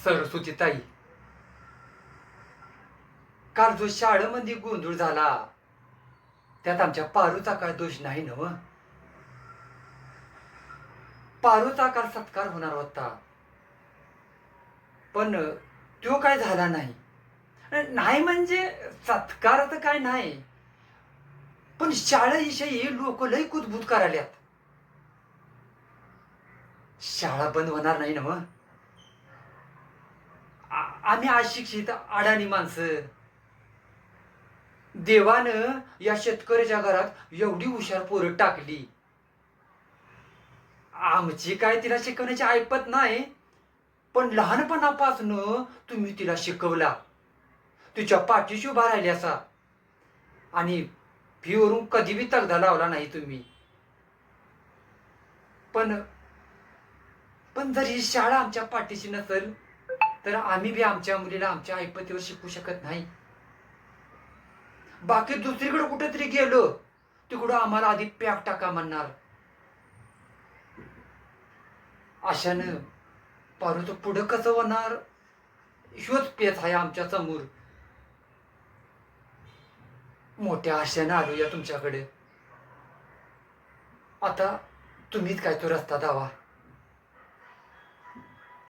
सरस्वतीताई, काल जो शाळेमध्ये गोंधळ झाला त्यात आमच्या पारूचा काय दोष नाही नव. पारूचा काल सत्कार होणार होता पण तो काय झाला नाही. नाही म्हणजे सत्कार तर काय नाही, पण शाळेविषयी लोक लय कुजबूज करायल्यात. शाळा बंद होणार नाही ना. आम्ही अशिक्षित अडाणी माणसं, देवानं या शेतकऱ्याच्या घरात एवढी हुशार पोरं टाकली. आमची काय तिला शिकवण्याची ऐपत नाही, पण लहानपणापासून तुम्ही तिला शिकवला, तिच्या पाठीशी उभा राहिली असा, आणि फीवरून कधी बी तगदा लावला नाही तुम्ही. पण पण जर ही शाळा आमच्या पाठीशी नसेल तर आम्ही बी आमच्या मुलीला आमच्या ऐपतीवर शिकू शकत नाही. बाकी दुसरीकडे कुठेतरी गेलो तिकडं आम्हाला आधी पॅक टाका म्हणणार. अशानं पारूचं पुढं कसं होणार ह्योच पेच आहे आमच्या समोर. मोठ्या आशेनं आलो या तुमच्याकडे. आता तुम्हीच काय तो रस्ता दावा.